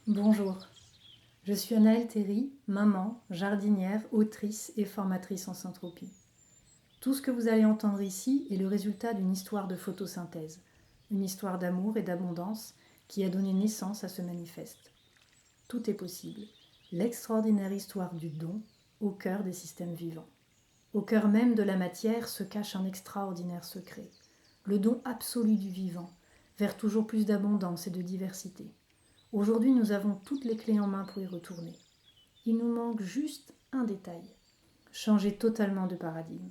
Bonjour, je suis Anaëlle Théry, maman, jardinière, autrice et formatrice en syntropie. Tout ce que vous allez entendre ici est le résultat d'une histoire de photosynthèse, une histoire d'amour et d'abondance qui a donné naissance à ce manifeste. Tout est possible, l'extraordinaire histoire du don au cœur des systèmes vivants. Au cœur même de la matière se cache un extraordinaire secret, le don absolu du vivant, vers toujours plus d'abondance et de diversité. Aujourd'hui, nous avons toutes les clés en main pour y retourner. Il nous manque juste un détail. Changer totalement de paradigme.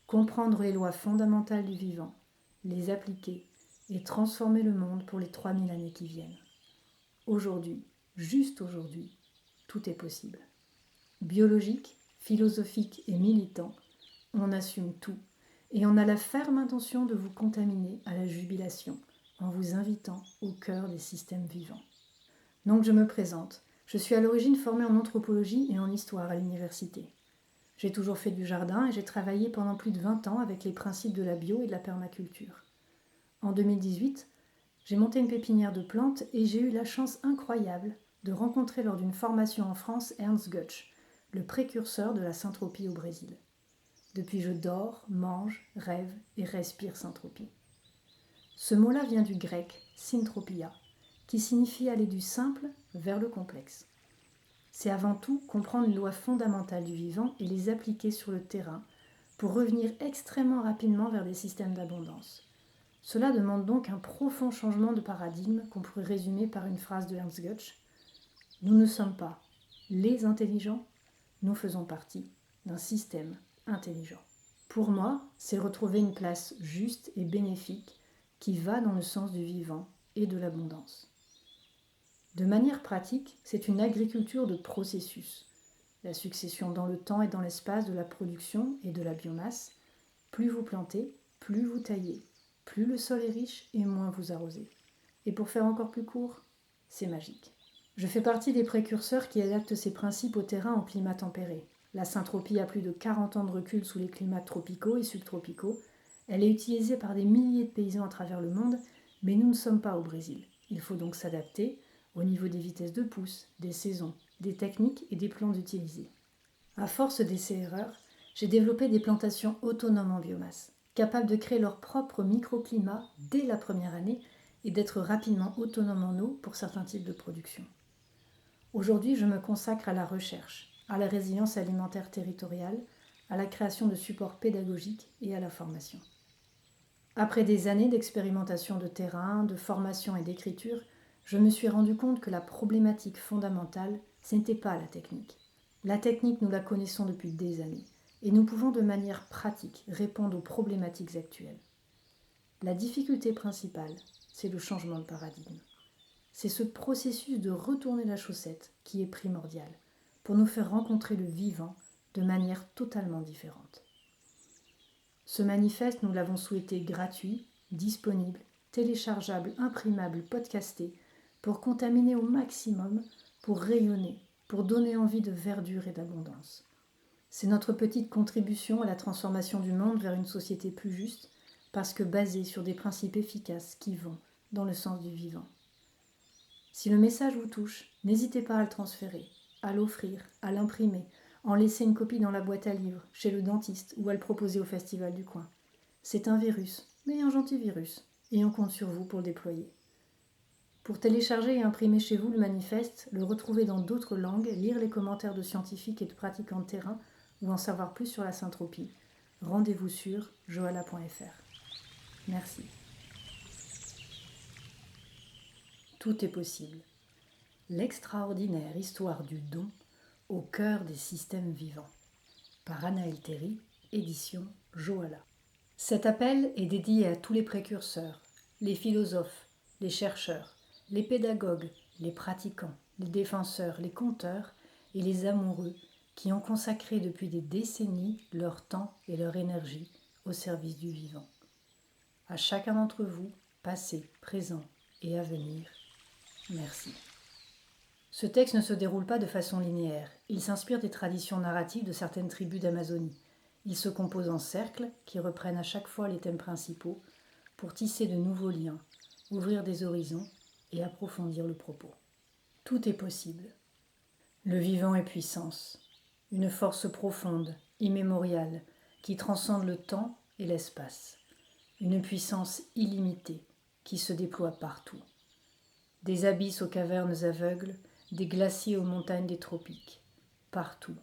Comprendre les lois fondamentales du vivant, les appliquer et transformer le monde pour les 3000 années qui viennent. Aujourd'hui, juste aujourd'hui, tout est possible. Biologique, philosophique et militant, on assume tout et on a la ferme intention de vous contaminer à la jubilation en vous invitant au cœur des systèmes vivants. Donc je me présente. Je suis à l'origine formée en anthropologie et en histoire à l'université. J'ai toujours fait du jardin et j'ai travaillé pendant plus de 20 ans avec les principes de la bio et de la permaculture. En 2018, j'ai monté une pépinière de plantes et j'ai eu la chance incroyable de rencontrer lors d'une formation en France Ernst Götsch, le précurseur de la syntropie au Brésil. Depuis, je dors, mange, rêve et respire syntropie. Ce mot-là vient du grec syntropia, qui signifie aller du simple vers le complexe. C'est avant tout comprendre les lois fondamentales du vivant et les appliquer sur le terrain pour revenir extrêmement rapidement vers des systèmes d'abondance. Cela demande donc un profond changement de paradigme qu'on pourrait résumer par une phrase de Ernst Götsch. Nous ne sommes pas les intelligents, nous faisons partie d'un système intelligent. Pour moi, c'est retrouver une place juste et bénéfique qui va dans le sens du vivant et de l'abondance. De manière pratique, c'est une agriculture de processus. La succession dans le temps et dans l'espace de la production et de la biomasse. Plus vous plantez, plus vous taillez. Plus le sol est riche et moins vous arrosez. Et pour faire encore plus court, c'est magique. Je fais partie des précurseurs qui adaptent ces principes au terrain en climat tempéré. La syntropie a plus de 40 ans de recul sous les climats tropicaux et subtropicaux. Elle est utilisée par des milliers de paysans à travers le monde, mais nous ne sommes pas au Brésil. Il faut donc s'adapter au niveau des vitesses de pousse, des saisons, des techniques et des plantes utilisées. À force d'essais-erreurs, j'ai développé des plantations autonomes en biomasse, capables de créer leur propre microclimat dès la première année et d'être rapidement autonomes en eau pour certains types de production. Aujourd'hui, je me consacre à la recherche, à la résilience alimentaire territoriale, à la création de supports pédagogiques et à la formation. Après des années d'expérimentation de terrain, de formation et d'écriture, je me suis rendu compte que la problématique fondamentale, ce n'était pas la technique. La technique, nous la connaissons depuis des années, et nous pouvons de manière pratique répondre aux problématiques actuelles. La difficulté principale, c'est le changement de paradigme. C'est ce processus de retourner la chaussette qui est primordial pour nous faire rencontrer le vivant de manière totalement différente. Ce manifeste, nous l'avons souhaité gratuit, disponible, téléchargeable, imprimable, podcasté, pour contaminer au maximum, pour rayonner, pour donner envie de verdure et d'abondance. C'est notre petite contribution à la transformation du monde vers une société plus juste, parce que basée sur des principes efficaces qui vont dans le sens du vivant. Si le message vous touche, n'hésitez pas à le transférer, à l'offrir, à l'imprimer, en laisser une copie dans la boîte à livres, chez le dentiste ou à le proposer au festival du coin. C'est un virus, mais un gentil virus, et on compte sur vous pour le déployer. Pour télécharger et imprimer chez vous le manifeste, le retrouver dans d'autres langues, lire les commentaires de scientifiques et de pratiquants de terrain ou en savoir plus sur la syntropie, rendez-vous sur joala.fr. Merci. Tout est possible. L'extraordinaire histoire du don au cœur des systèmes vivants. Par Anaëlle Théry, édition Joala. Cet appel est dédié à tous les précurseurs, les philosophes, les chercheurs, les pédagogues, les pratiquants, les défenseurs, les conteurs et les amoureux qui ont consacré depuis des décennies leur temps et leur énergie au service du vivant. À chacun d'entre vous, passé, présent et à venir, merci. Ce texte ne se déroule pas de façon linéaire. Il s'inspire des traditions narratives de certaines tribus d'Amazonie. Il se compose en cercles qui reprennent à chaque fois les thèmes principaux pour tisser de nouveaux liens, ouvrir des horizons et approfondir le propos. Tout est possible. Le vivant est puissance, une force profonde, immémoriale, qui transcende le temps et l'espace. Une puissance illimitée qui se déploie partout. Des abysses aux cavernes aveugles, des glaciers aux montagnes des tropiques. Partout,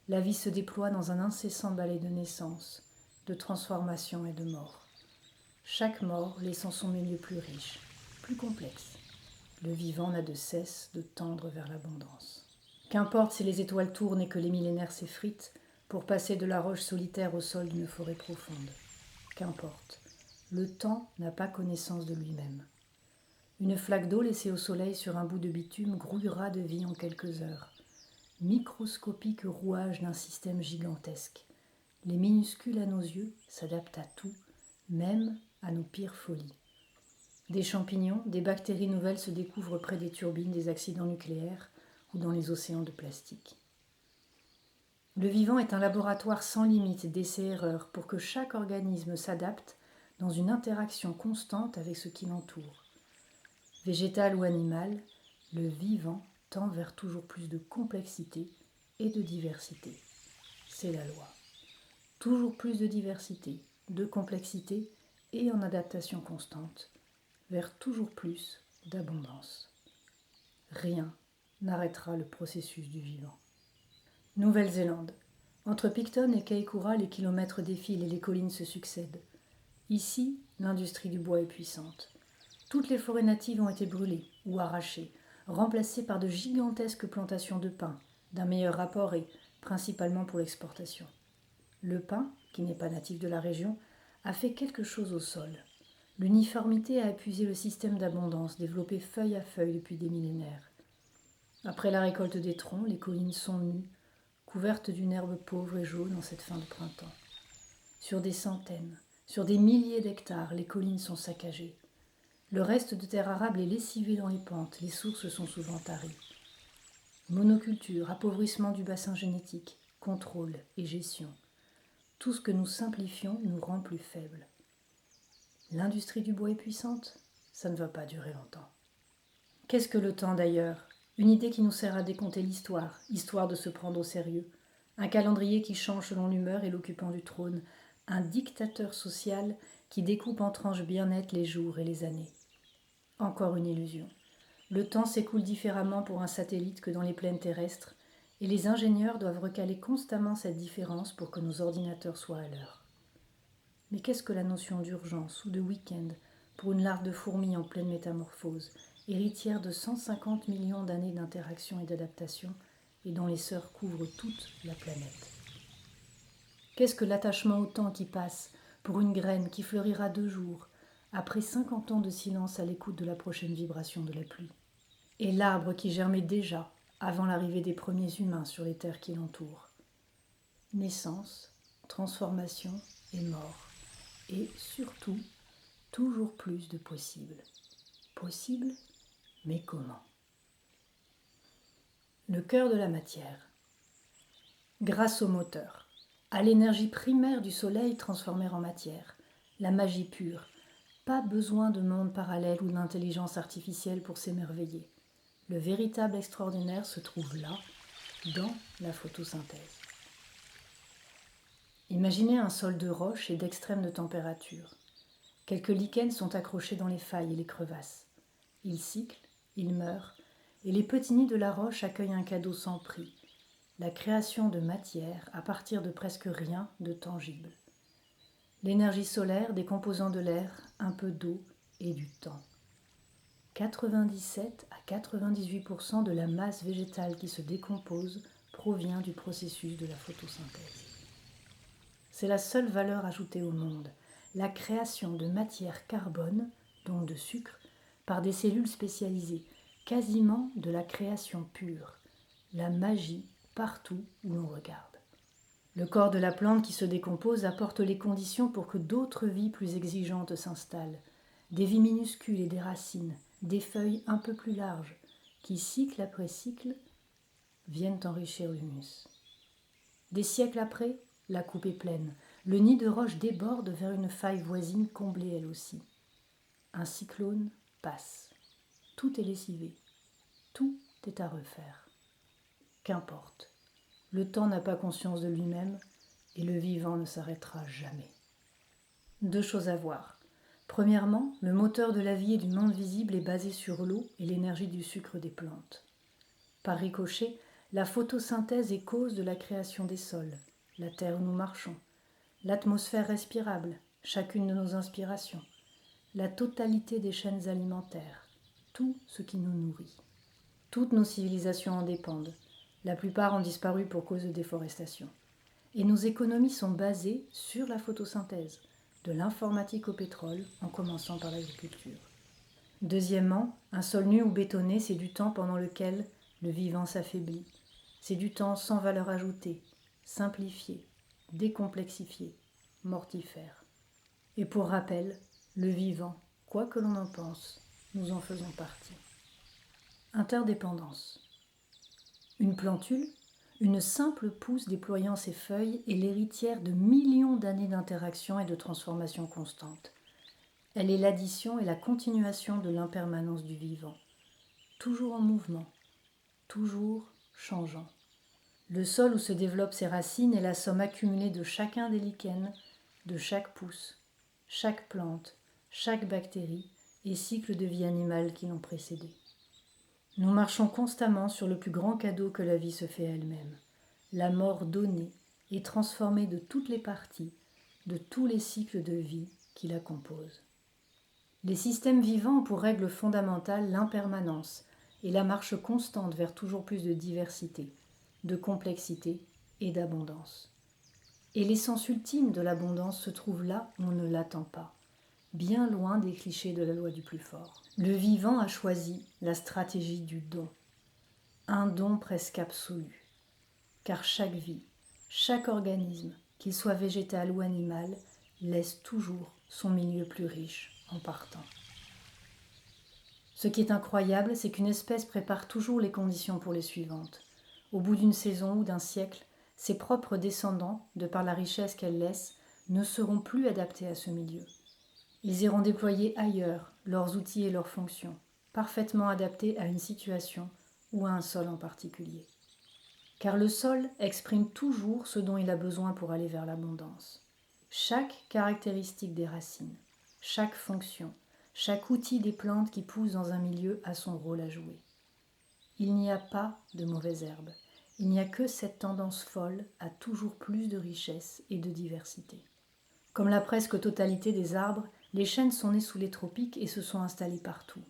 la vie se déploie dans un incessant ballet de naissance, de transformation et de mort. Chaque mort laissant son milieu plus riche, plus complexe. Le vivant n'a de cesse de tendre vers l'abondance. Qu'importe si les étoiles tournent et que les millénaires s'effritent pour passer de la roche solitaire au sol d'une forêt profonde. Qu'importe, le temps n'a pas connaissance de lui-même. Une flaque d'eau laissée au soleil sur un bout de bitume grouillera de vie en quelques heures. Microscopique rouage d'un système gigantesque. Les minuscules à nos yeux s'adaptent à tout, même à nos pires folies. Des champignons, des bactéries nouvelles se découvrent près des turbines des accidents nucléaires ou dans les océans de plastique. Le vivant est un laboratoire sans limite d'essais-erreurs pour que chaque organisme s'adapte dans une interaction constante avec ce qui l'entoure. Végétal ou animal, le vivant tend vers toujours plus de complexité et de diversité. C'est la loi. Toujours plus de diversité, de complexité et en adaptation constante, vers toujours plus d'abondance. Rien n'arrêtera le processus du vivant. Nouvelle-Zélande. Entre Picton et Kaikoura, les kilomètres défilent et les collines se succèdent. Ici, l'industrie du bois est puissante. Toutes les forêts natives ont été brûlées ou arrachées, remplacées par de gigantesques plantations de pins, d'un meilleur rapport et principalement pour l'exportation. Le pin, qui n'est pas natif de la région, a fait quelque chose au sol. L'uniformité a épuisé le système d'abondance développé feuille à feuille depuis des millénaires. Après la récolte des troncs, les collines sont nues, couvertes d'une herbe pauvre et jaune en cette fin de printemps. Sur des centaines, sur des milliers d'hectares, les collines sont saccagées. Le reste de terre arable est lessivé dans les pentes, les sources sont souvent taries. Monoculture, appauvrissement du bassin génétique, contrôle et gestion. Tout ce que nous simplifions nous rend plus faibles. L'industrie du bois est puissante, ça ne va pas durer longtemps. Qu'est-ce que le temps d'ailleurs ? Une idée qui nous sert à décompter l'histoire, histoire de se prendre au sérieux. Un calendrier qui change selon l'humeur et l'occupant du trône. Un dictateur social qui découpe en tranches bien nettes les jours et les années. Encore une illusion. Le temps s'écoule différemment pour un satellite que dans les plaines terrestres, et les ingénieurs doivent recaler constamment cette différence pour que nos ordinateurs soient à l'heure. Mais qu'est-ce que la notion d'urgence ou de week-end pour une larve de fourmi en pleine métamorphose, héritière de 150 millions d'années d'interaction et d'adaptation, et dont les sœurs couvrent toute la planète ? Qu'est-ce que l'attachement au temps qui passe pour une graine qui fleurira 2 jours, après 50 ans de silence à l'écoute de la prochaine vibration de la pluie ? Et l'arbre qui germait déjà avant l'arrivée des premiers humains sur les terres qui l'entourent. Naissance, transformation et mort. Et surtout, toujours plus de possibles. Possible, mais comment ? Le cœur de la matière. Grâce au moteur, à l'énergie primaire du soleil transformée en matière, la magie pure, pas besoin de monde parallèle ou d'intelligence artificielle pour s'émerveiller. Le véritable extraordinaire se trouve là, dans la photosynthèse. Imaginez un sol de roche et d'extrême de température. Quelques lichens sont accrochés dans les failles et les crevasses. Ils cyclent, ils meurent, et les petits nids de la roche accueillent un cadeau sans prix, la création de matière à partir de presque rien de tangible. L'énergie solaire, des composants de l'air, un peu d'eau et du temps. 97 à 98% de la masse végétale qui se décompose provient du processus de la photosynthèse. C'est la seule valeur ajoutée au monde, la création de matière carbone, donc de sucre, par des cellules spécialisées, quasiment de la création pure, la magie partout où l'on regarde. Le corps de la plante qui se décompose apporte les conditions pour que d'autres vies plus exigeantes s'installent, des vies minuscules et des racines, des feuilles un peu plus larges, qui, cycle après cycle, viennent enrichir l'humus. Des siècles après, la coupe est pleine, le nid de roche déborde vers une faille voisine comblée elle aussi. Un cyclone passe. Tout est lessivé, tout est à refaire. Qu'importe, le temps n'a pas conscience de lui-même et le vivant ne s'arrêtera jamais. 2 choses à voir. Premièrement, le moteur de la vie et du monde visible est basé sur l'eau et l'énergie du sucre des plantes. Par ricochet, la photosynthèse est cause de la création des sols, la terre où nous marchons, l'atmosphère respirable, chacune de nos inspirations, la totalité des chaînes alimentaires, tout ce qui nous nourrit. Toutes nos civilisations en dépendent. La plupart ont disparu pour cause de déforestation. Et nos économies sont basées sur la photosynthèse, de l'informatique au pétrole, en commençant par l'agriculture. Deuxièmement, un sol nu ou bétonné, c'est du temps pendant lequel le vivant s'affaiblit. C'est du temps sans valeur ajoutée, simplifié, décomplexifié, mortifère. Et pour rappel, le vivant, quoi que l'on en pense, nous en faisons partie. Interdépendance. Une plantule, une simple pousse déployant ses feuilles, est l'héritière de millions d'années d'interaction et de transformation constantes. Elle est l'addition et la continuation de l'impermanence du vivant, toujours en mouvement, toujours changeant. Le sol où se développent ses racines est la somme accumulée de chacun des lichens, de chaque pousse, chaque plante, chaque bactérie et cycle de vie animale qui l'ont précédé. Nous marchons constamment sur le plus grand cadeau que la vie se fait elle-même, la mort donnée et transformée de toutes les parties, de tous les cycles de vie qui la composent. Les systèmes vivants ont pour règle fondamentale l'impermanence et la marche constante vers toujours plus de diversité, de complexité et d'abondance. Et l'essence ultime de l'abondance se trouve là où on ne l'attend pas, bien loin des clichés de la loi du plus fort. Le vivant a choisi la stratégie du don, un don presque absolu, car chaque vie, chaque organisme, qu'il soit végétal ou animal, laisse toujours son milieu plus riche en partant. Ce qui est incroyable, c'est qu'une espèce prépare toujours les conditions pour les suivantes. Au bout d'une saison ou d'un siècle, ses propres descendants, de par la richesse qu'elle laisse, ne seront plus adaptés à ce milieu. Ils iront déployer ailleurs leurs outils et leurs fonctions, parfaitement adaptés à une situation ou à un sol en particulier. Car le sol exprime toujours ce dont il a besoin pour aller vers l'abondance. Chaque caractéristique des racines, chaque fonction, chaque outil des plantes qui poussent dans un milieu a son rôle à jouer. Il n'y a pas de mauvaises herbes, il n'y a que cette tendance folle à toujours plus de richesse et de diversité. Comme la presque totalité des arbres, les chênes sont nés sous les tropiques et se sont installés partout.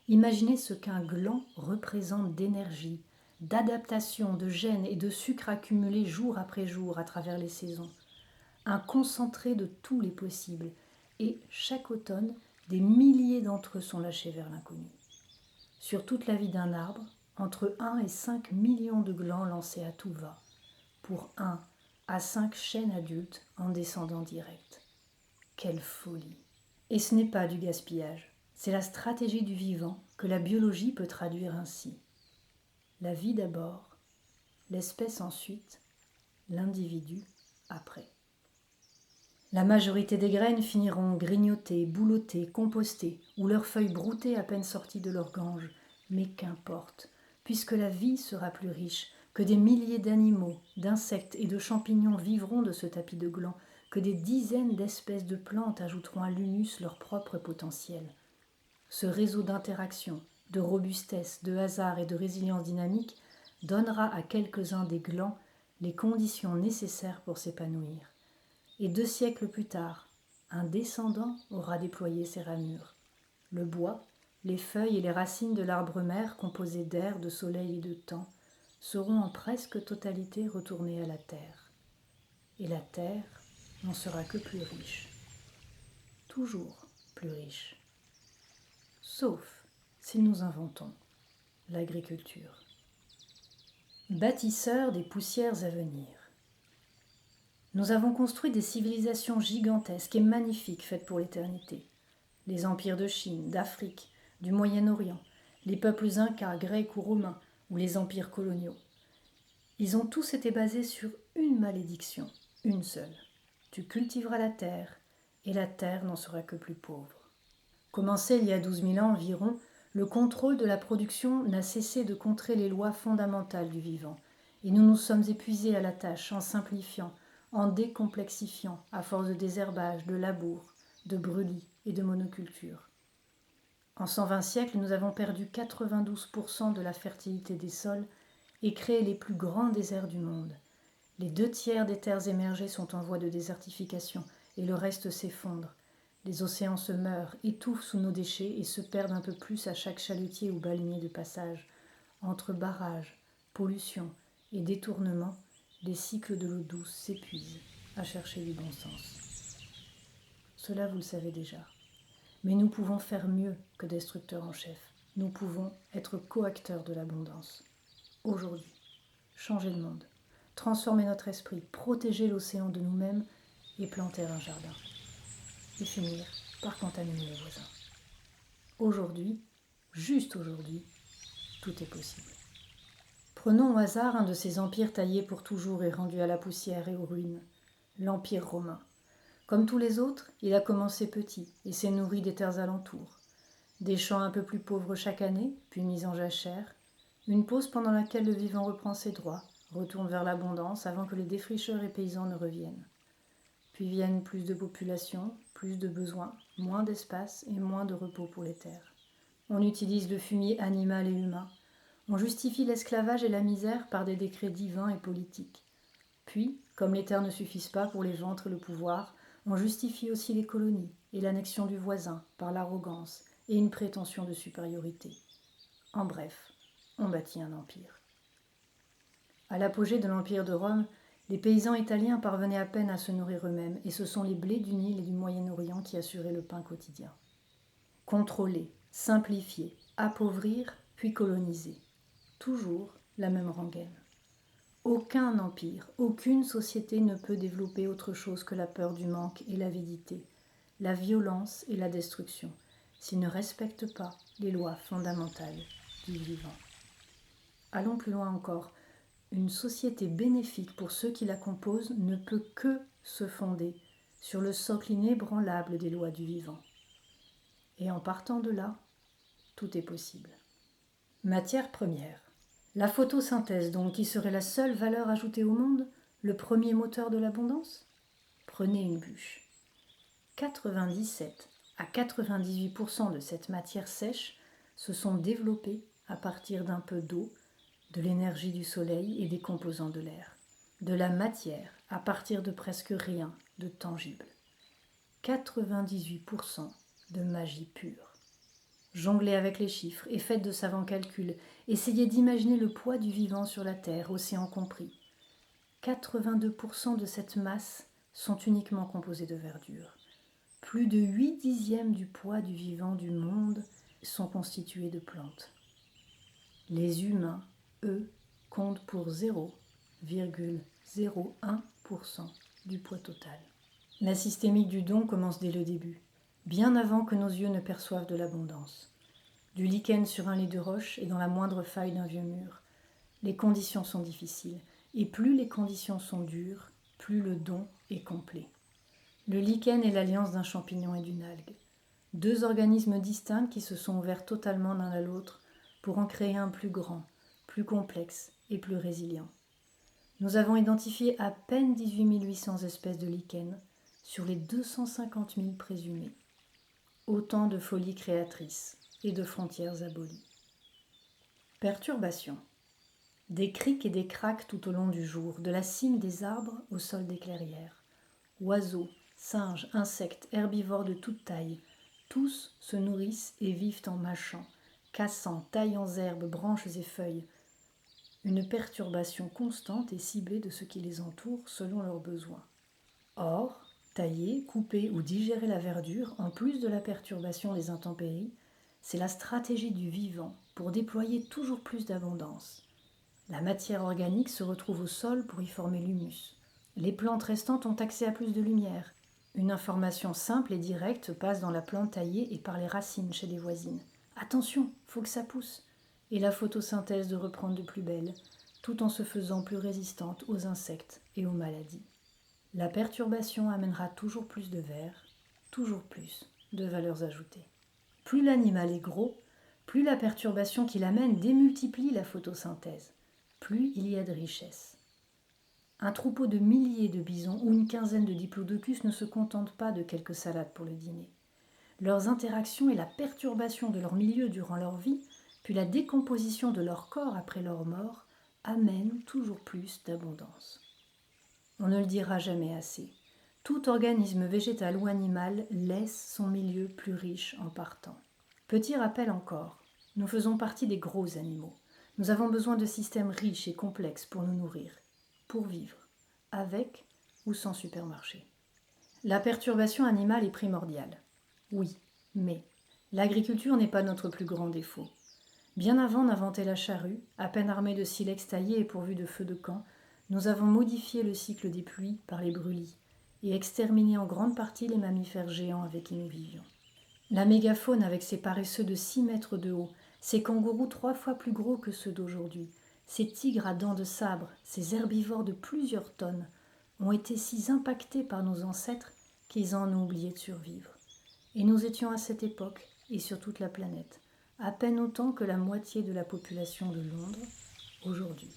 Imaginez ce qu'un gland représente d'énergie, d'adaptation, de gènes et de sucre accumulés jour après jour à travers les saisons. Un concentré de tous les possibles. Et chaque automne, des milliers d'entre eux sont lâchés vers l'inconnu. Sur toute la vie d'un arbre, entre 1 et 5 millions de glands lancés à tout va, pour 1 à 5 chênes adultes en descendant direct. Quelle folie! Et ce n'est pas du gaspillage, c'est la stratégie du vivant que la biologie peut traduire ainsi. La vie d'abord, l'espèce ensuite, l'individu après. La majorité des graines finiront grignotées, boulottées, compostées, ou leurs feuilles broutées à peine sorties de leur gange. Mais qu'importe, puisque la vie sera plus riche, que des milliers d'animaux, d'insectes et de champignons vivront de ce tapis de glands, que des dizaines d'espèces de plantes ajouteront à l'humus leur propre potentiel. Ce réseau d'interaction, de robustesse, de hasard et de résilience dynamique donnera à quelques-uns des glands les conditions nécessaires pour s'épanouir. Et 2 siècles plus tard, un descendant aura déployé ses ramures. Le bois, les feuilles et les racines de l'arbre mère, composés d'air, de soleil et de temps, seront en presque totalité retournés à la terre. Et la terre n'en sera que plus riche. Toujours plus riche. Sauf si nous inventons l'agriculture. Bâtisseurs des poussières à venir. Nous avons construit des civilisations gigantesques et magnifiques faites pour l'éternité. Les empires de Chine, d'Afrique, du Moyen-Orient, les peuples incas, grecs ou romains, ou les empires coloniaux. Ils ont tous été basés sur une malédiction, une seule. Tu cultiveras la terre, et la terre n'en sera que plus pauvre. Commencé il y a 12 000 ans environ, Le contrôle de la production n'a cessé de contrer les lois fondamentales du vivant, et nous nous sommes épuisés à la tâche en simplifiant, en décomplexifiant, à force de désherbage, de labour, de brûlis et de monoculture. En 120 siècles, nous avons perdu 92% de la fertilité des sols et créé les plus grands déserts du monde. Les 2 tiers des terres émergées sont en voie de désertification et le reste s'effondre. Les océans se meurent, étouffent sous nos déchets et se perdent un peu plus à chaque chalutier ou baleinier de passage. Entre barrages, pollution et détournement, les cycles de l'eau douce s'épuisent à chercher du bon sens. Cela vous le savez déjà. Mais nous pouvons faire mieux que destructeurs en chef. Nous pouvons être coacteurs de l'abondance. Aujourd'hui, changer le monde, transformer notre esprit, protéger l'océan de nous-mêmes et planter un jardin. Et finir par contaminer les voisins. Aujourd'hui, juste aujourd'hui, tout est possible. Prenons au hasard un de ces empires taillés pour toujours et rendus à la poussière et aux ruines, l'Empire romain. Comme tous les autres, il a commencé petit et s'est nourri des terres alentours. Des champs un peu plus pauvres chaque année, puis mis en jachère. Une pause pendant laquelle le vivant reprend ses droits, retourne vers l'abondance avant que les défricheurs et paysans ne reviennent. Puis viennent plus de population, plus de besoins, moins d'espace et moins de repos pour les terres. On utilise le fumier animal et humain. On justifie l'esclavage et la misère par des décrets divins et politiques. Puis, comme les terres ne suffisent pas pour les ventres et le pouvoir, on justifie aussi les colonies et l'annexion du voisin par l'arrogance et une prétention de supériorité. En bref, on bâtit un empire. À l'apogée de l'Empire de Rome, les paysans italiens parvenaient à peine à se nourrir eux-mêmes et ce sont les blés du Nil et du Moyen-Orient qui assuraient le pain quotidien. Contrôler, simplifier, appauvrir, puis coloniser. Toujours la même rengaine. Aucun empire, aucune société ne peut développer autre chose que la peur du manque et l'avidité, la violence et la destruction, s'il ne respecte pas les lois fondamentales du vivant. Allons plus loin encore. Une société bénéfique pour ceux qui la composent ne peut que se fonder sur le socle inébranlable des lois du vivant. Et en partant de là, tout est possible. Matière première. La photosynthèse donc, qui serait la seule valeur ajoutée au monde, le premier moteur de l'abondance ? Prenez une bûche. 97 à 98% de cette matière sèche se sont développées à partir d'un peu d'eau, de l'énergie du soleil et des composants de l'air. De la matière à partir de presque rien de tangible. 98% de magie pure. Jonglez avec les chiffres et faites de savants calculs. Essayez d'imaginer le poids du vivant sur la Terre, océan compris. 82% de cette masse sont uniquement composés de verdure. Plus de 8/10 du poids du vivant du monde sont constitués de plantes. Les humains, eux, comptent pour 0,01% du poids total. La systémique du don commence dès le début, bien avant que nos yeux ne perçoivent de l'abondance. Du lichen sur un lit de roche et dans la moindre faille d'un vieux mur. Les conditions sont difficiles, et plus les conditions sont dures, plus le don est complet. Le lichen est l'alliance d'un champignon et d'une algue. 2 organismes distincts qui se sont ouverts totalement l'un à l'autre pour en créer un plus grand, plus complexe et plus résilient. Nous avons identifié à peine 18 800 espèces de lichens sur les 250 000 présumées. Autant de folies créatrices et de frontières abolies. Perturbations. Des criques et des craques tout au long du jour, de la cime des arbres au sol des clairières. Oiseaux, singes, insectes, herbivores de toute taille, tous se nourrissent et vivent en mâchant, cassant, taillant herbes, branches et feuilles. Une perturbation constante et ciblée de ce qui les entoure selon leurs besoins. Or, tailler, couper ou digérer la verdure, en plus de la perturbation des intempéries, c'est la stratégie du vivant pour déployer toujours plus d'abondance. La matière organique se retrouve au sol pour y former l'humus. Les plantes restantes ont accès à plus de lumière. Une information simple et directe passe dans la plante taillée et par les racines chez les voisines. Attention, faut que ça pousse. Et la photosynthèse de reprendre de plus belle, tout en se faisant plus résistante aux insectes et aux maladies. La perturbation amènera toujours plus de verre, toujours plus de valeurs ajoutées. Plus l'animal est gros, Plus la perturbation qu'il amène démultiplie la photosynthèse, plus il y a de richesse. Un troupeau de milliers de bisons ou une quinzaine de diplodocus ne se contentent pas de quelques salades pour le dîner. Leurs interactions et la perturbation de leur milieu durant leur vie, puis la décomposition de leur corps après leur mort, amènent toujours plus d'abondance. On ne le dira jamais assez. Tout organisme végétal ou animal laisse son milieu plus riche en partant. Petit rappel encore, nous faisons partie des gros animaux. Nous avons besoin de systèmes riches et complexes pour nous nourrir, pour vivre, avec ou sans supermarché. La perturbation animale est primordiale. Oui, mais l'agriculture n'est pas notre plus grand défaut. Bien avant d'inventer la charrue, à peine armée de silex taillé et pourvue de feux de camp, nous avons modifié le cycle des pluies par les brûlis et exterminé en grande partie les mammifères géants avec qui nous vivions. La mégafaune avec ses paresseux de 6 mètres de haut, ces kangourous 3 fois plus gros que ceux d'aujourd'hui, ces tigres à dents de sabre, ces herbivores de plusieurs tonnes, ont été si impactés par nos ancêtres qu'ils en ont oublié de survivre. Et nous étions à cette époque, et sur toute la planète, à peine autant que la moitié de la population de Londres aujourd'hui.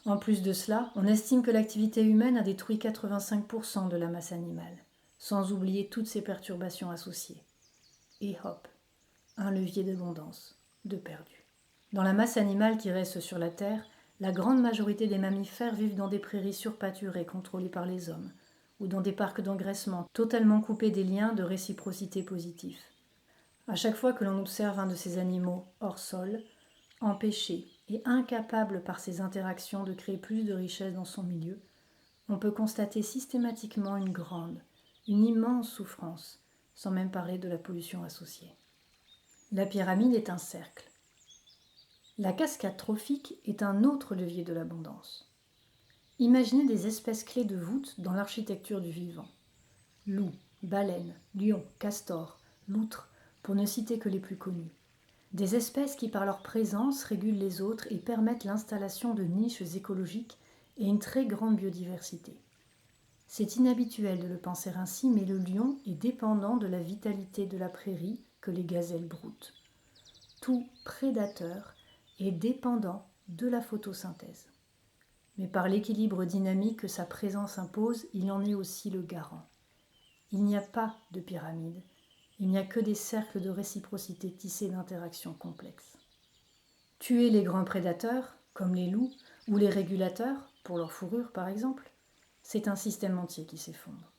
En plus de cela, on estime que l'activité humaine a détruit 85% de la masse animale, sans oublier toutes ces perturbations associées. Et hop, un levier d'abondance, de perdu. Dans la masse animale qui reste sur la Terre, la grande majorité des mammifères vivent dans des prairies surpâturées contrôlées par les hommes, ou dans des parcs d'engraissement totalement coupés des liens de réciprocité positifs. À chaque fois que l'on observe un de ces animaux hors sol, empêché et incapable par ses interactions de créer plus de richesse dans son milieu, on peut constater systématiquement une immense souffrance, sans même parler de la pollution associée. La pyramide est un cercle. La cascade trophique est un autre levier de l'abondance. Imaginez des espèces clés de voûte dans l'architecture du vivant. Loups, baleines, lions, castors, loutres, pour ne citer que les plus connus. Des espèces qui par leur présence régulent les autres et permettent l'installation de niches écologiques et une très grande biodiversité. C'est inhabituel de le penser ainsi, mais le lion est dépendant de la vitalité de la prairie que les gazelles broutent. Tout prédateur est dépendant de la photosynthèse. Mais par l'équilibre dynamique que sa présence impose, il en est aussi le garant. Il n'y a pas de pyramide, il n'y a que des cercles de réciprocité tissés d'interactions complexes. Tuer les grands prédateurs, comme les loups, ou les régulateurs, pour leur fourrure par exemple, c'est un système entier qui s'effondre.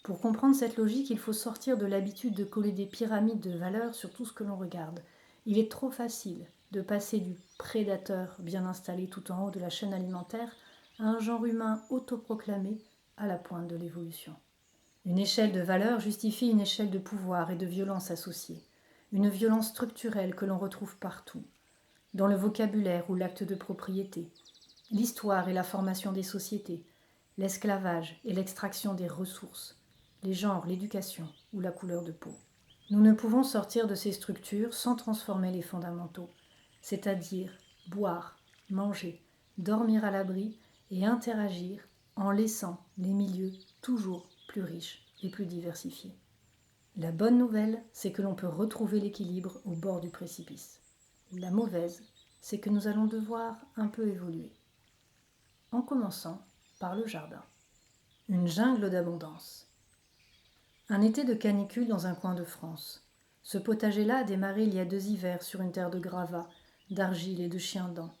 Pour comprendre cette logique, il faut sortir de l'habitude de coller des pyramides de valeurs sur tout ce que l'on regarde. Il est trop facile de passer du prédateur bien installé tout en haut de la chaîne alimentaire à un genre humain autoproclamé à la pointe de l'évolution. Une échelle de valeurs justifie une échelle de pouvoir et de violence associée, une violence structurelle que l'on retrouve partout, dans le vocabulaire ou l'acte de propriété, l'histoire et la formation des sociétés, l'esclavage et l'extraction des ressources, les genres, l'éducation ou la couleur de peau. Nous ne pouvons sortir de ces structures sans transformer les fondamentaux, c'est-à-dire boire, manger, dormir à l'abri et interagir en laissant les milieux toujours plus riches et plus diversifiés. La bonne nouvelle, c'est que l'on peut retrouver l'équilibre au bord du précipice. La mauvaise, c'est que nous allons devoir un peu évoluer. En commençant par le jardin. Une jungle d'abondance. Un été de canicule dans un coin de France. Ce potager-là a démarré il y a 2 hivers sur une terre de gravats, d'argile et de chiens-dents.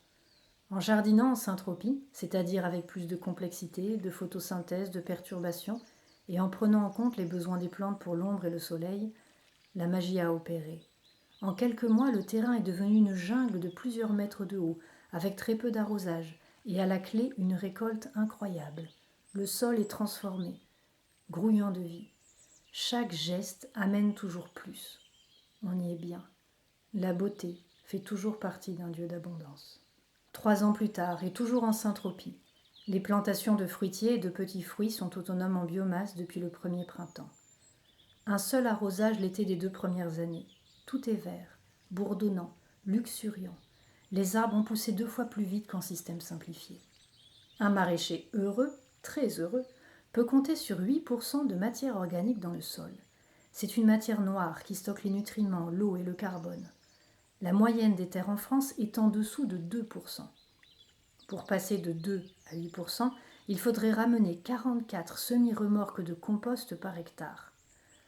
En jardinant en syntropie, c'est-à-dire avec plus de complexité, de photosynthèse, de perturbation, et en prenant en compte les besoins des plantes pour l'ombre et le soleil, la magie a opéré. En quelques mois, le terrain est devenu une jungle de plusieurs mètres de haut, avec très peu d'arrosage, et à la clé une récolte incroyable. Le sol est transformé, grouillant de vie. Chaque geste amène toujours plus. On y est bien. La beauté fait toujours partie d'un Dieu d'abondance. 3 ans plus tard, et toujours en syntropie, les plantations de fruitiers et de petits fruits sont autonomes en biomasse depuis le premier printemps. Un seul arrosage l'été des 2 premières années. Tout est vert, bourdonnant, luxuriant. Les arbres ont poussé 2 fois plus vite qu'en système simplifié. Un maraîcher heureux, très heureux, peut compter sur 8% de matière organique dans le sol. C'est une matière noire qui stocke les nutriments, l'eau et le carbone. la moyenne des terres en France est en dessous de 2%. Pour passer de 2 à 8%, il faudrait ramener 44 semi-remorques de compost par hectare,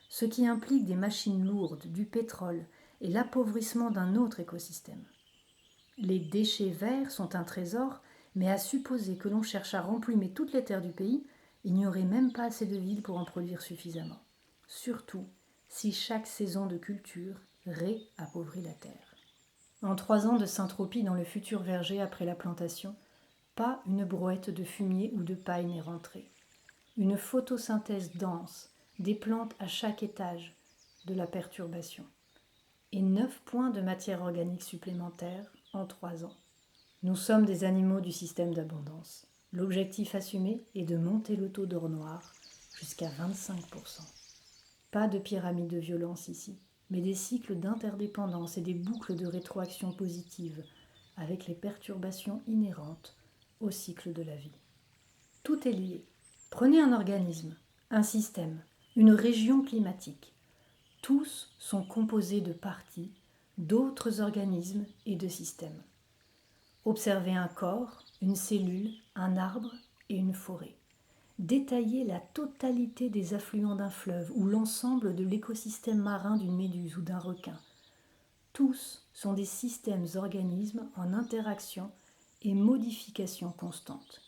ce qui implique des machines lourdes, du pétrole et l'appauvrissement d'un autre écosystème. Les déchets verts sont un trésor, mais à supposer que l'on cherche à remplumer toutes les terres du pays, il n'y aurait même pas assez de villes pour en produire suffisamment. Surtout si chaque saison de culture réappauvrit la terre. En 3 ans de syntropie dans le futur verger après la plantation, pas une brouette de fumier ou de paille n'est rentrée. Une photosynthèse dense, des plantes à chaque étage de la perturbation. Et 9 points de matière organique supplémentaire en 3 ans. Nous sommes des animaux du système d'abondance. L'objectif assumé est de monter le taux d'or noir jusqu'à 25%. Pas de pyramide de violence ici, mais des cycles d'interdépendance et des boucles de rétroaction positive avec les perturbations inhérentes au cycle de la vie. Tout est lié. Prenez un organisme, un système, une région climatique. Tous sont composés de parties, d'autres organismes et de systèmes. Observez un corps, une cellule, un arbre et une forêt. Détaillez la totalité des affluents d'un fleuve ou l'ensemble de l'écosystème marin d'une méduse ou d'un requin. Tous sont des systèmes organismes en interaction et modification constante.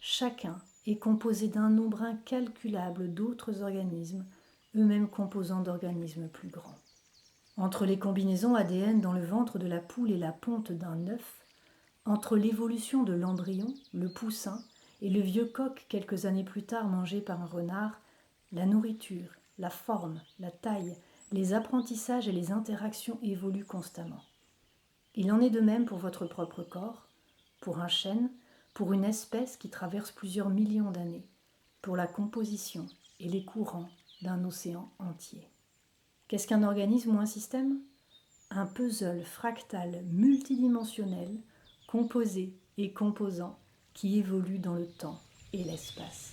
Chacun est composé d'un nombre incalculable d'autres organismes, eux-mêmes composants d'organismes plus grands. Entre les combinaisons ADN dans le ventre de la poule et la ponte d'un œuf, entre l'évolution de l'embryon, le poussin, et le vieux coq quelques années plus tard mangé par un renard, la nourriture, la forme, la taille, les apprentissages et les interactions évoluent constamment. Il en est de même pour votre propre corps, pour un chêne, pour une espèce qui traverse plusieurs millions d'années, pour la composition et les courants d'un océan entier. Qu'est-ce qu'un organisme ou un système ? Un puzzle fractal multidimensionnel, composé et composant, qui évolue dans le temps et l'espace.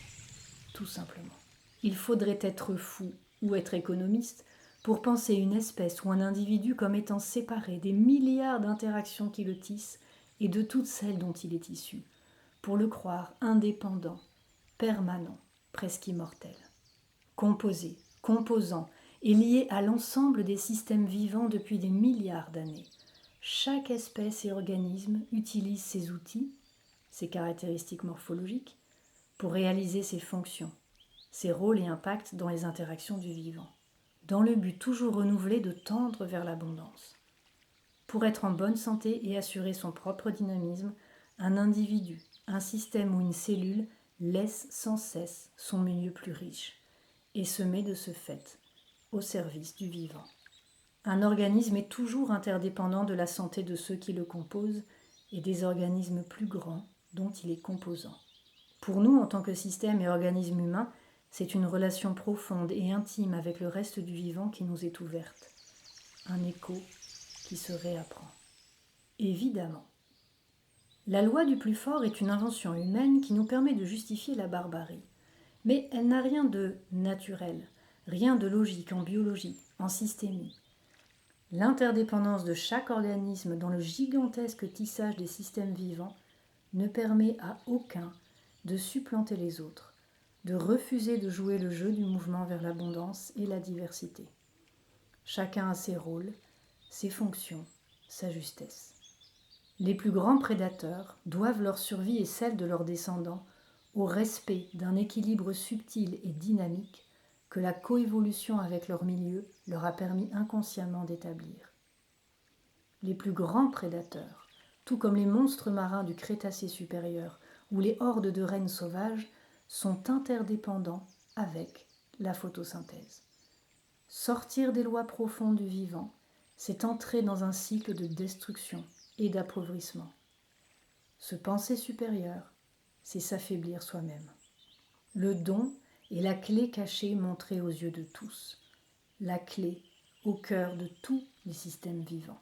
Tout simplement. Il faudrait être fou ou être économiste pour penser une espèce ou un individu comme étant séparé des milliards d'interactions qui le tissent et de toutes celles dont il est issu, pour le croire indépendant, permanent, presque immortel. Composé, composant et lié à l'ensemble des systèmes vivants depuis des milliards d'années. Chaque espèce et organisme utilise ses outils, ses caractéristiques morphologiques, pour réaliser ses fonctions, ses rôles et impacts dans les interactions du vivant, dans le but toujours renouvelé de tendre vers l'abondance. Pour être en bonne santé et assurer son propre dynamisme, un individu, un système ou une cellule laisse sans cesse son milieu plus riche et se met de ce fait au service du vivant. Un organisme est toujours interdépendant de la santé de ceux qui le composent et des organismes plus grands dont il est composant. Pour nous, en tant que système et organisme humain, c'est une relation profonde et intime avec le reste du vivant qui nous est ouverte. Un écho qui se réapprend. Évidemment. La loi du plus fort est une invention humaine qui nous permet de justifier la barbarie. Mais elle n'a rien de naturel, rien de logique en biologie, en systémie. L'interdépendance de chaque organisme dans le gigantesque tissage des systèmes vivants ne permet à aucun de supplanter les autres, de refuser de jouer le jeu du mouvement vers l'abondance et la diversité. Chacun a ses rôles, ses fonctions, sa justesse. Les plus grands prédateurs doivent leur survie et celle de leurs descendants au respect d'un équilibre subtil et dynamique que la coévolution avec leur milieu leur a permis inconsciemment d'établir. Les plus grands prédateurs, tout comme les monstres marins du Crétacé supérieur ou les hordes de rennes sauvages, sont interdépendants avec la photosynthèse. Sortir des lois profondes du vivant, c'est entrer dans un cycle de destruction et d'appauvrissement. Se penser supérieur, c'est s'affaiblir soi-même. Le don est la clé cachée montrée aux yeux de tous, la clé au cœur de tous les systèmes vivants.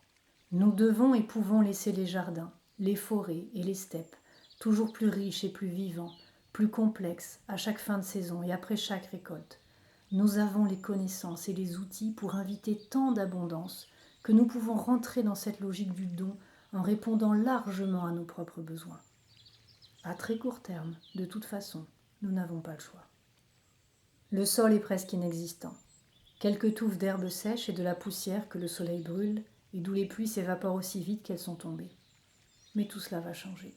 Nous devons et pouvons laisser les jardins, les forêts et les steppes toujours plus riches et plus vivants, plus complexes à chaque fin de saison et après chaque récolte. Nous avons les connaissances et les outils pour inviter tant d'abondance que nous pouvons rentrer dans cette logique du don en répondant largement à nos propres besoins. À très court terme, de toute façon, nous n'avons pas le choix. Le sol est presque inexistant. Quelques touffes d'herbes sèches et de la poussière que le soleil brûle et d'où les pluies s'évaporent aussi vite qu'elles sont tombées. Mais tout cela va changer.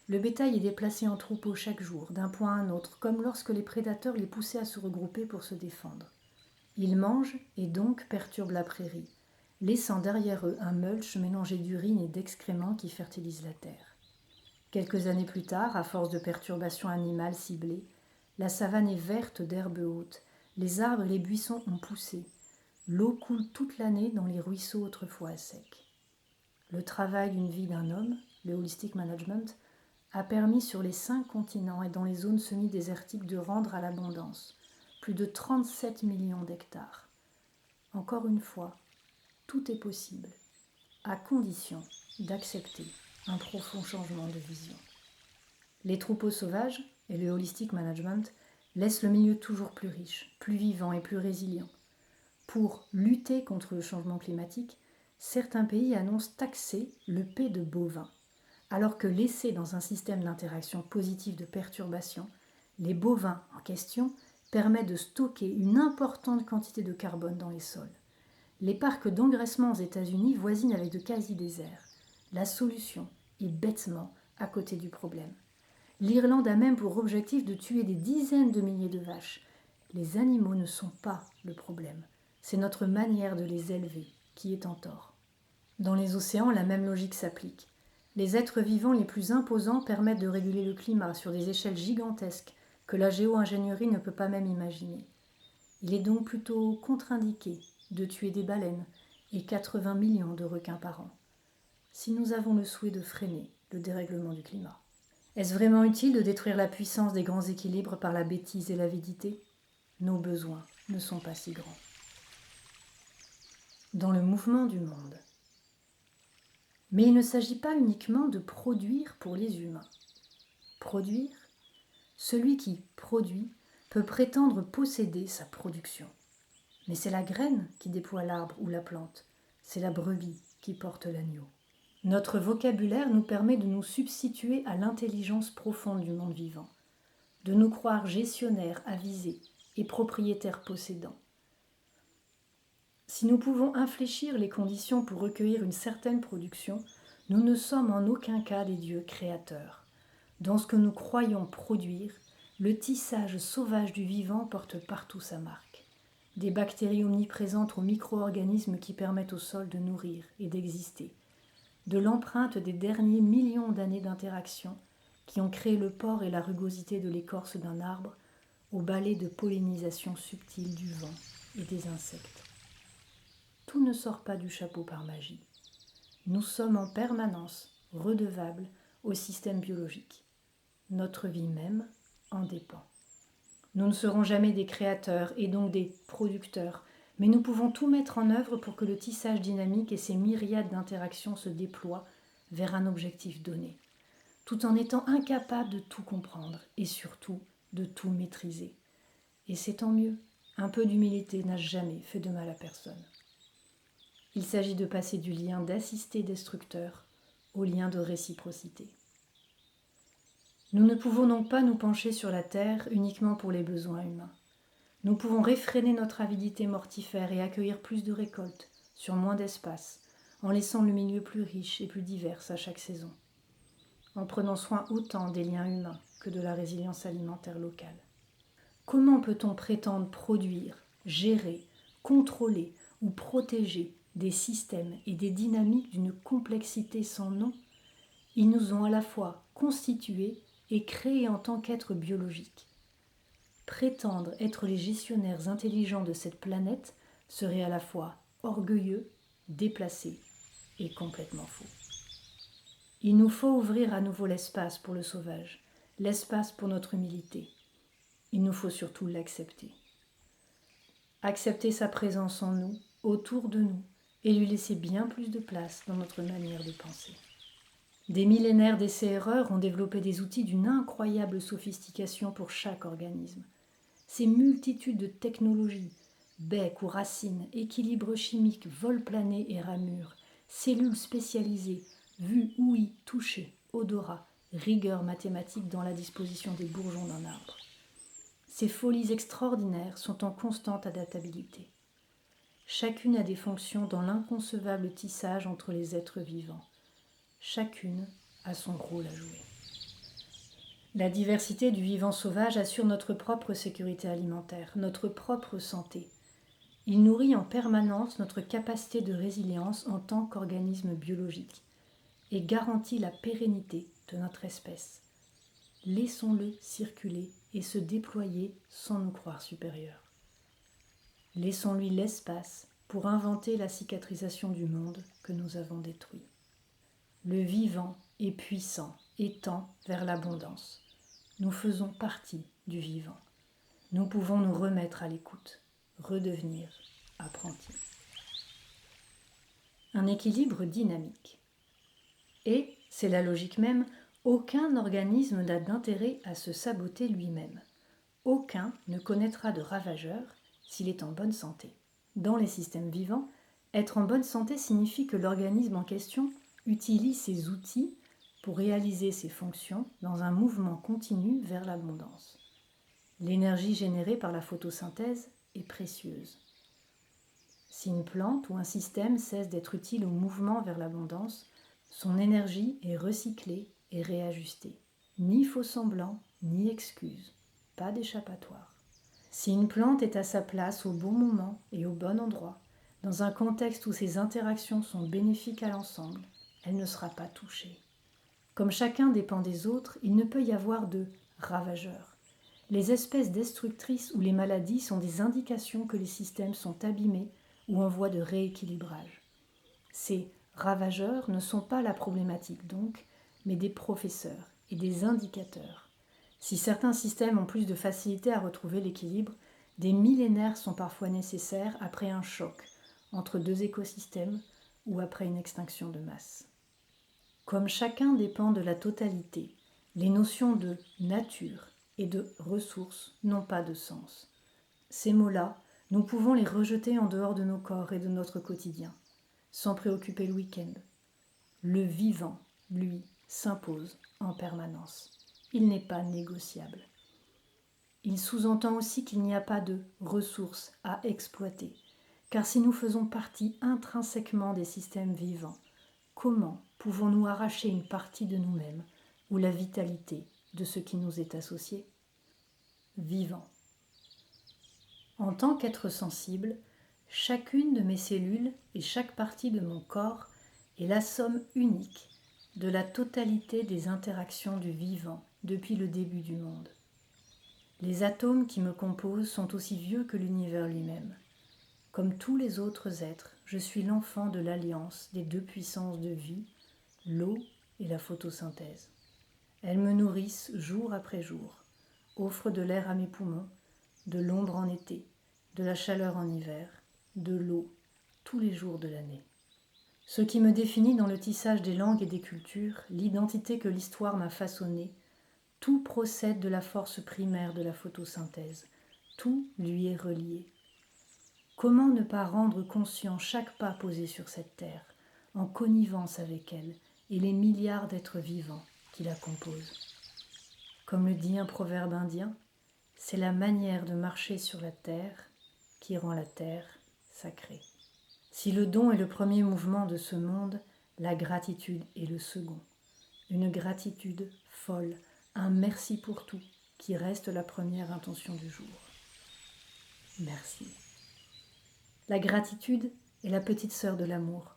Le bétail est déplacé en troupeau chaque jour, d'un point à un autre, comme lorsque les prédateurs les poussaient à se regrouper pour se défendre. Ils mangent et donc perturbent la prairie, laissant derrière eux un mulch mélangé d'urine et d'excréments qui fertilise la terre. Quelques années plus tard, à force de perturbations animales ciblées, la savane est verte d'herbes hautes, les arbres et les buissons ont poussé, l'eau coule toute l'année dans les ruisseaux autrefois à sec. Le travail d'une vie d'un homme, le holistic management, a permis sur les 5 continents et dans les zones semi-désertiques de rendre à l'abondance plus de 37 millions d'hectares. Encore une fois, tout est possible, à condition d'accepter un profond changement de vision. Les troupeaux sauvages et le holistic management laissent le milieu toujours plus riche, plus vivant et plus résilient. Pour lutter contre le changement climatique, certains pays annoncent taxer le P de bovin, alors que laissés dans un système d'interaction positive de perturbation, les bovins en question permettent de stocker une importante quantité de carbone dans les sols. Les parcs d'engraissement aux États-Unis voisinent avec de quasi-déserts. La solution est bêtement à côté du problème. L'Irlande a même pour objectif de tuer des dizaines de milliers de vaches. Les animaux ne sont pas le problème. C'est notre manière de les élever qui est en tort. Dans les océans, la même logique s'applique. Les êtres vivants les plus imposants permettent de réguler le climat sur des échelles gigantesques que la géo-ingénierie ne peut pas même imaginer. Il est donc plutôt contre-indiqué de tuer des baleines et 80 millions de requins par an, si nous avons le souhait de freiner le dérèglement du climat. Est-ce vraiment utile de détruire la puissance des grands équilibres par la bêtise et l'avidité ? Nos besoins ne sont pas si grands. Dans le mouvement du monde. Mais il ne s'agit pas uniquement de produire pour les humains. Produire, celui qui produit peut prétendre posséder sa production. Mais c'est la graine qui déploie l'arbre ou la plante, c'est la brebis qui porte l'agneau. Notre vocabulaire nous permet de nous substituer à l'intelligence profonde du monde vivant, de nous croire gestionnaires avisés et propriétaires possédants. Si nous pouvons infléchir les conditions pour recueillir une certaine production, nous ne sommes en aucun cas des dieux créateurs. Dans ce que nous croyons produire, le tissage sauvage du vivant porte partout sa marque. Des bactéries omniprésentes aux micro-organismes qui permettent au sol de nourrir et d'exister. De l'empreinte des derniers millions d'années d'interaction qui ont créé le pore et la rugosité de l'écorce d'un arbre, au balai de pollinisation subtile du vent et des insectes. Tout ne sort pas du chapeau par magie. Nous sommes en permanence redevables au système biologique. Notre vie même en dépend. Nous ne serons jamais des créateurs et donc des producteurs, mais nous pouvons tout mettre en œuvre pour que le tissage dynamique et ses myriades d'interactions se déploient vers un objectif donné, tout en étant incapables de tout comprendre et surtout de tout maîtriser. Et c'est tant mieux, un peu d'humilité n'a jamais fait de mal à personne. Il s'agit de passer du lien d'assisté destructeur au lien de réciprocité. Nous ne pouvons donc pas nous pencher sur la terre uniquement pour les besoins humains. Nous pouvons réfréner notre avidité mortifère et accueillir plus de récoltes sur moins d'espace, en laissant le milieu plus riche et plus divers à chaque saison, en prenant soin autant des liens humains que de la résilience alimentaire locale. Comment peut-on prétendre produire, gérer, contrôler ou protéger des systèmes et des dynamiques d'une complexité sans nom ? Ils nous ont à la fois constitués et créés en tant qu'êtres biologiques. Prétendre être les gestionnaires intelligents de cette planète serait à la fois orgueilleux, déplacé et complètement faux. Il nous faut ouvrir à nouveau l'espace pour le sauvage, l'espace pour notre humilité. Il nous faut surtout l'accepter. Accepter sa présence en nous, autour de nous, et lui laisser bien plus de place dans notre manière de penser. Des millénaires d'essais-erreurs ont développé des outils d'une incroyable sophistication pour chaque organisme. Ces multitudes de technologies, bec ou racine, équilibre chimique, vol plané et ramure, cellules spécialisées, vue, ouïe, toucher, odorat, rigueur mathématique dans la disposition des bourgeons d'un arbre. Ces folies extraordinaires sont en constante adaptabilité. Chacune a des fonctions dans l'inconcevable tissage entre les êtres vivants. Chacune a son rôle à jouer. La diversité du vivant sauvage assure notre propre sécurité alimentaire, notre propre santé. Il nourrit en permanence notre capacité de résilience en tant qu'organisme biologique et garantit la pérennité de notre espèce. Laissons-le circuler et se déployer sans nous croire supérieurs. Laissons-lui l'espace pour inventer la cicatrisation du monde que nous avons détruit. Le vivant est puissant et tend vers l'abondance. Nous faisons partie du vivant. Nous pouvons nous remettre à l'écoute, redevenir apprentis. Un équilibre dynamique. Et, c'est la logique même, aucun organisme n'a d'intérêt à se saboter lui-même. Aucun ne connaîtra de ravageur s'il est en bonne santé. Dans les systèmes vivants, être en bonne santé signifie que l'organisme en question utilise ses outils pour réaliser ses fonctions dans un mouvement continu vers l'abondance. L'énergie générée par la photosynthèse est précieuse. Si une plante ou un système cesse d'être utile au mouvement vers l'abondance, son énergie est recyclée et réajustée. Ni faux semblant, ni excuse, pas d'échappatoire. Si une plante est à sa place au bon moment et au bon endroit, dans un contexte où ses interactions sont bénéfiques à l'ensemble, elle ne sera pas touchée. Comme chacun dépend des autres, il ne peut y avoir de ravageurs. Les espèces destructrices ou les maladies sont des indications que les systèmes sont abîmés ou en voie de rééquilibrage. Ces ravageurs ne sont pas la problématique donc, mais des professeurs et des indicateurs. Si certains systèmes ont plus de facilité à retrouver l'équilibre, des millénaires sont parfois nécessaires après un choc entre deux écosystèmes ou après une extinction de masse. Comme chacun dépend de la totalité, les notions de nature et de ressources n'ont pas de sens. Ces mots-là, nous pouvons les rejeter en dehors de nos corps et de notre quotidien, sans préoccuper le week-end. Le vivant, lui, s'impose en permanence. Il n'est pas négociable. Il sous-entend aussi qu'il n'y a pas de ressources à exploiter, car si nous faisons partie intrinsèquement des systèmes vivants, comment pouvons-nous arracher une partie de nous-mêmes ou la vitalité de ce qui nous est associé ? Vivant. En tant qu'être sensible, chacune de mes cellules et chaque partie de mon corps est la somme unique de la totalité des interactions du vivant depuis le début du monde. Les atomes qui me composent sont aussi vieux que l'univers lui-même. Comme tous les autres êtres, je suis l'enfant de l'alliance des deux puissances de vie, l'eau et la photosynthèse. Elles me nourrissent jour après jour, offrent de l'air à mes poumons, de l'ombre en été, de la chaleur en hiver, de l'eau tous les jours de l'année. Ce qui me définit dans le tissage des langues et des cultures, l'identité que l'histoire m'a façonnée, tout procède de la force primaire de la photosynthèse, tout lui est relié. Comment ne pas rendre conscient chaque pas posé sur cette terre, en connivence avec elle et les milliards d'êtres vivants qui la composent ? Comme le dit un proverbe indien, c'est la manière de marcher sur la terre qui rend la terre sacrée. Si le don est le premier mouvement de ce monde, la gratitude est le second. Une gratitude folle, un merci pour tout, qui reste la première intention du jour. Merci. La gratitude est la petite sœur de l'amour.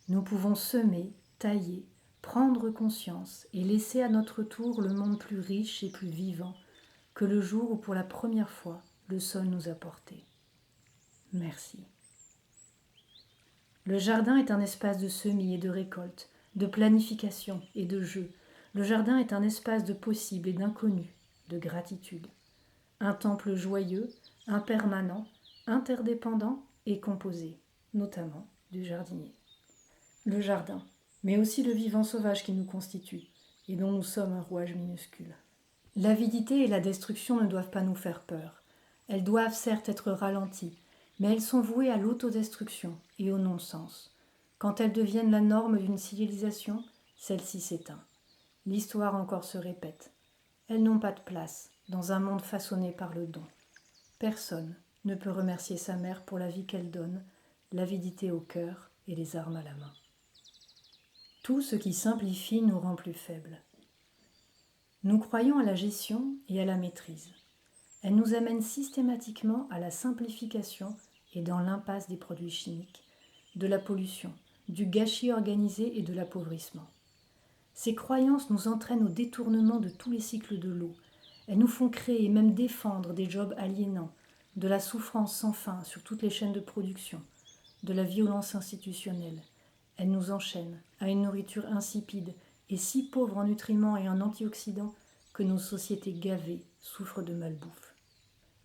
Nous pouvons semer, tailler, prendre conscience et laisser à notre tour le monde plus riche et plus vivant que le jour où pour la première fois le sol nous a portés. Merci. Le jardin est un espace de semis et de récolte, de planification et de jeu. Le jardin est un espace de possible et d'inconnu, de gratitude. Un temple joyeux, impermanent, interdépendant et composé, notamment du jardinier. Le jardin, mais aussi le vivant sauvage qui nous constitue et dont nous sommes un rouage minuscule. L'avidité et la destruction ne doivent pas nous faire peur. Elles doivent certes être ralenties, mais elles sont vouées à l'autodestruction et au non-sens. Quand elles deviennent la norme d'une civilisation, celle-ci s'éteint. L'histoire encore se répète. Elles n'ont pas de place dans un monde façonné par le don. Personne ne peut remercier sa mère pour la vie qu'elle donne, l'avidité au cœur et les armes à la main. Tout ce qui simplifie nous rend plus faibles. Nous croyons à la gestion et à la maîtrise. Elle nous amène systématiquement à la simplification et dans l'impasse des produits chimiques, de la pollution, du gâchis organisé et de l'appauvrissement. Ces croyances nous entraînent au détournement de tous les cycles de l'eau. Elles nous font créer et même défendre des jobs aliénants, de la souffrance sans fin sur toutes les chaînes de production, de la violence institutionnelle. Elles nous enchaînent à une nourriture insipide et si pauvre en nutriments et en antioxydants que nos sociétés gavées souffrent de malbouffe.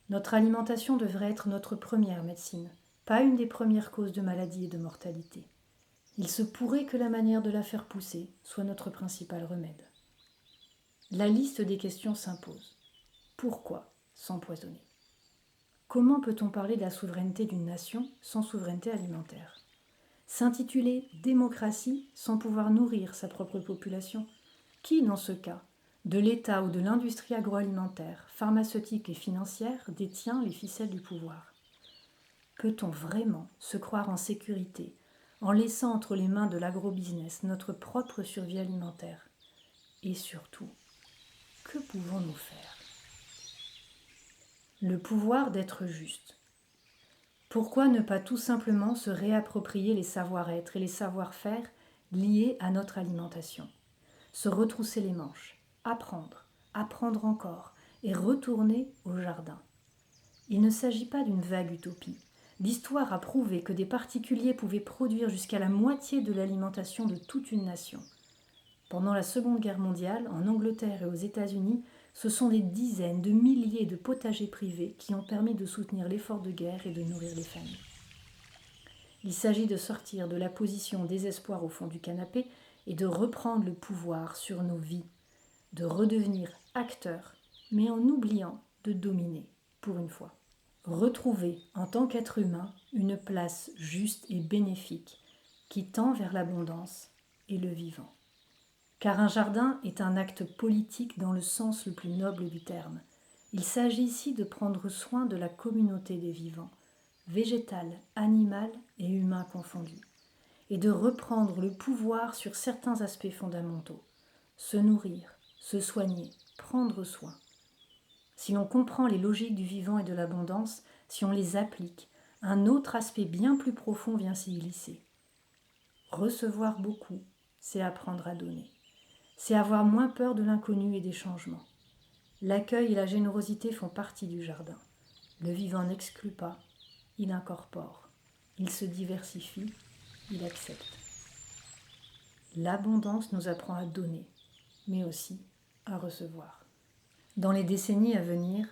Notre alimentation devrait être notre première médecine, pas une des premières causes de maladie et de mortalité. Il se pourrait que la manière de la faire pousser soit notre principal remède. La liste des questions s'impose. Pourquoi s'empoisonner ? Comment peut-on parler de la souveraineté d'une nation sans souveraineté alimentaire ? S'intituler « démocratie » sans pouvoir nourrir sa propre population ? Qui, dans ce cas, de l'État ou de l'industrie agroalimentaire, pharmaceutique et financière, détient les ficelles du pouvoir ? Peut-on vraiment se croire en sécurité en laissant entre les mains de l'agrobusiness notre propre survie alimentaire? Et surtout, que pouvons-nous faire ? Le pouvoir d'être juste. Pourquoi ne pas tout simplement se réapproprier les savoir-être et les savoir-faire liés à notre alimentation ? Se retrousser les manches, apprendre encore et retourner au jardin. Il ne s'agit pas d'une vague utopie. L'histoire a prouvé que des particuliers pouvaient produire jusqu'à la moitié de l'alimentation de toute une nation. Pendant la Seconde Guerre mondiale, en Angleterre et aux États-Unis, ce sont des dizaines de milliers de potagers privés qui ont permis de soutenir l'effort de guerre et de nourrir les familles. Il s'agit de sortir de la position désespoir au fond du canapé et de reprendre le pouvoir sur nos vies, de redevenir acteurs, mais en oubliant de dominer, pour une fois. Retrouver, en tant qu'être humain, une place juste et bénéfique qui tend vers l'abondance et le vivant. Car un jardin est un acte politique dans le sens le plus noble du terme. Il s'agit ici de prendre soin de la communauté des vivants, végétal, animal et humain confondus, et de reprendre le pouvoir sur certains aspects fondamentaux, se nourrir, se soigner, prendre soin. Si l'on comprend les logiques du vivant et de l'abondance, si on les applique, un autre aspect bien plus profond vient s'y glisser. Recevoir beaucoup, c'est apprendre à donner. C'est avoir moins peur de l'inconnu et des changements. L'accueil et la générosité font partie du jardin. Le vivant n'exclut pas, il incorpore. Il se diversifie, il accepte. L'abondance nous apprend à donner, mais aussi à recevoir. Dans les décennies à venir,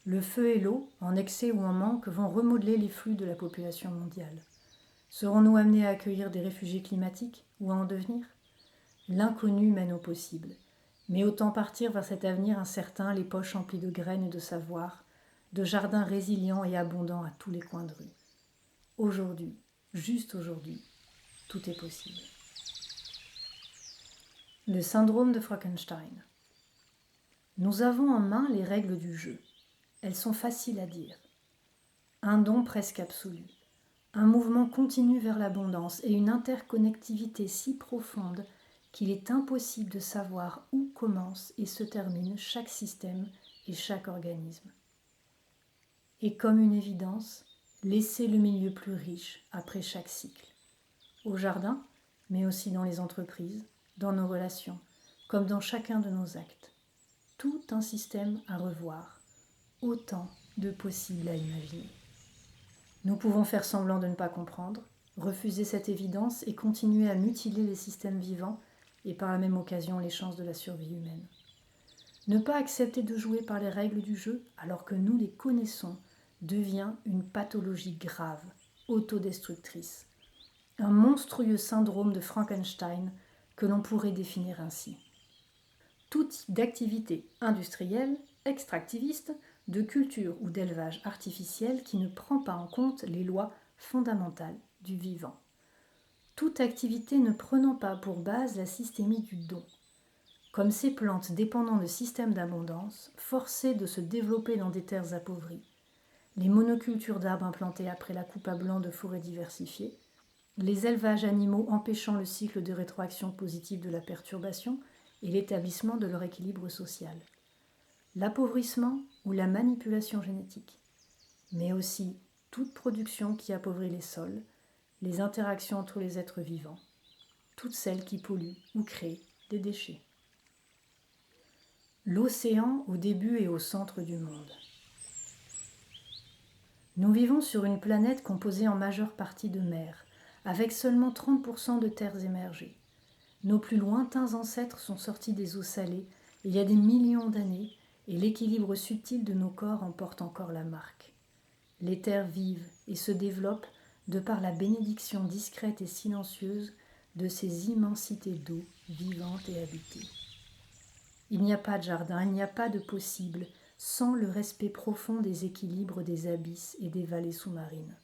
le feu et l'eau, en excès ou en manque, vont remodeler les flux de la population mondiale. Serons-nous amenés à accueillir des réfugiés climatiques ou à en devenir ? L'inconnu mène au possible, mais autant partir vers cet avenir incertain, les poches emplies de graines et de savoir, de jardins résilients et abondants à tous les coins de rue. Aujourd'hui, juste aujourd'hui, tout est possible. Le syndrome de Frankenstein. Nous avons en main les règles du jeu. Elles sont faciles à dire. Un don presque absolu, un mouvement continu vers l'abondance et une interconnectivité si profonde qu'il est impossible de savoir où commence et se termine chaque système et chaque organisme. Et comme une évidence, laisser le milieu plus riche après chaque cycle. Au jardin, mais aussi dans les entreprises, dans nos relations, comme dans chacun de nos actes. Tout un système à revoir, autant de possibles à imaginer. Nous pouvons faire semblant de ne pas comprendre, refuser cette évidence et continuer à mutiler les systèmes vivants et par la même occasion les chances de la survie humaine. Ne pas accepter de jouer par les règles du jeu alors que nous les connaissons devient une pathologie grave, autodestructrice. Un monstrueux syndrome de Frankenstein que l'on pourrait définir ainsi. Tout type d'activité industrielle, extractiviste, de culture ou d'élevage artificiel qui ne prend pas en compte les lois fondamentales du vivant. Toute activité ne prenant pas pour base la systémie du don. Comme ces plantes dépendant de systèmes d'abondance, forcées de se développer dans des terres appauvries, les monocultures d'arbres implantés après la coupe à blanc de forêts diversifiées, les élevages animaux empêchant le cycle de rétroaction positive de la perturbation et l'établissement de leur équilibre social, l'appauvrissement ou la manipulation génétique, mais aussi toute production qui appauvrit les sols, les interactions entre les êtres vivants, toutes celles qui polluent ou créent des déchets. L'océan au début et au centre du monde. Nous vivons sur une planète composée en majeure partie de mer, avec seulement 30% de terres émergées. Nos plus lointains ancêtres sont sortis des eaux salées il y a des millions d'années et l'équilibre subtil de nos corps en porte encore la marque. Les terres vivent et se développent de par la bénédiction discrète et silencieuse de ces immensités d'eau vivantes et habitées. Il n'y a pas de jardin, il n'y a pas de possible sans le respect profond des équilibres des abysses et des vallées sous-marines.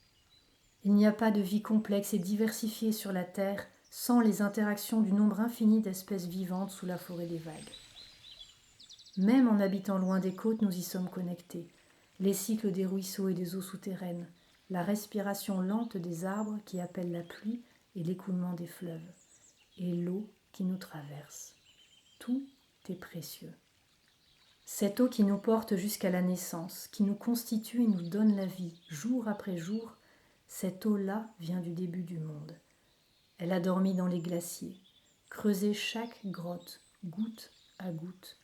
Il n'y a pas de vie complexe et diversifiée sur la Terre sans les interactions du nombre infini d'espèces vivantes sous la forêt des vagues. Même en habitant loin des côtes, nous y sommes connectés. Les cycles des ruisseaux et des eaux souterraines, la respiration lente des arbres qui appellent la pluie et l'écoulement des fleuves, et l'eau qui nous traverse. Tout est précieux. Cette eau qui nous porte jusqu'à la naissance, qui nous constitue et nous donne la vie, jour après jour, cette eau-là vient du début du monde. Elle a dormi dans les glaciers, creusé chaque grotte, goutte à goutte,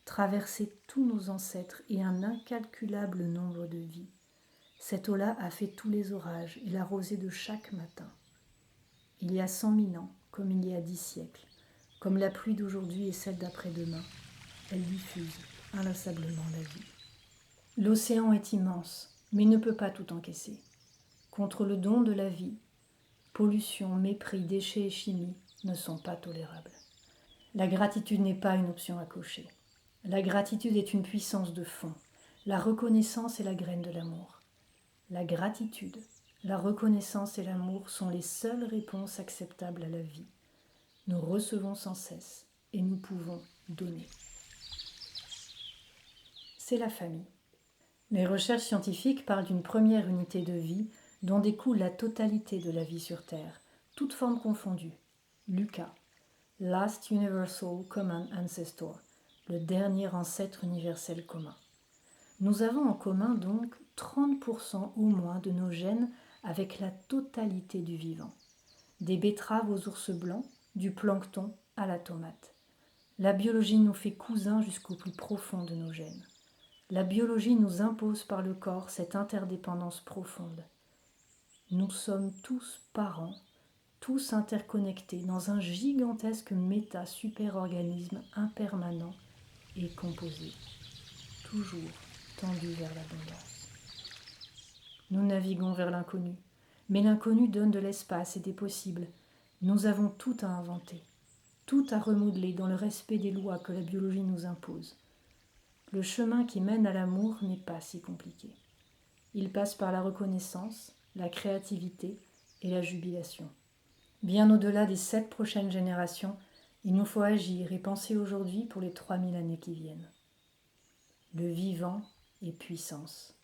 traversé tous nos ancêtres et un incalculable nombre de vies. Cette eau-là a fait tous les orages et la rosée de chaque matin. Il y a 100 000 ans, comme il y a 10 siècles, comme la pluie d'aujourd'hui et celle d'après-demain, elle diffuse inlassablement la vie. L'océan est immense, mais ne peut pas tout encaisser. Contre le don de la vie, pollution, mépris, déchets et chimie ne sont pas tolérables. La gratitude n'est pas une option à cocher. La gratitude est une puissance de fond. La reconnaissance est la graine de l'amour. La gratitude, la reconnaissance et l'amour sont les seules réponses acceptables à la vie. Nous recevons sans cesse et nous pouvons donner. C'est la famille. Les recherches scientifiques parlent d'une première unité de vie dont découle la totalité de la vie sur Terre, toutes formes confondues. Lucas, Last Universal Common Ancestor, le dernier ancêtre universel commun. Nous avons en commun donc 30% au moins de nos gènes avec la totalité du vivant. Des betteraves aux ours blancs, du plancton à la tomate. La biologie nous fait cousins jusqu'au plus profond de nos gènes. La biologie nous impose par le corps cette interdépendance profonde. Nous sommes tous parents, tous interconnectés dans un gigantesque méta-superorganisme impermanent et composé, toujours tendu vers l'abondance. Nous naviguons vers l'inconnu, mais l'inconnu donne de l'espace et des possibles. Nous avons tout à inventer, tout à remodeler dans le respect des lois que la biologie nous impose. Le chemin qui mène à l'amour n'est pas si compliqué. Il passe par la reconnaissance, la créativité et la jubilation. Bien au-delà des 7 prochaines générations, il nous faut agir et penser aujourd'hui pour les 3000 années qui viennent. Le vivant est puissance.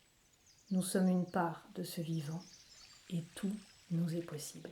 Nous sommes une part de ce vivant et tout nous est possible.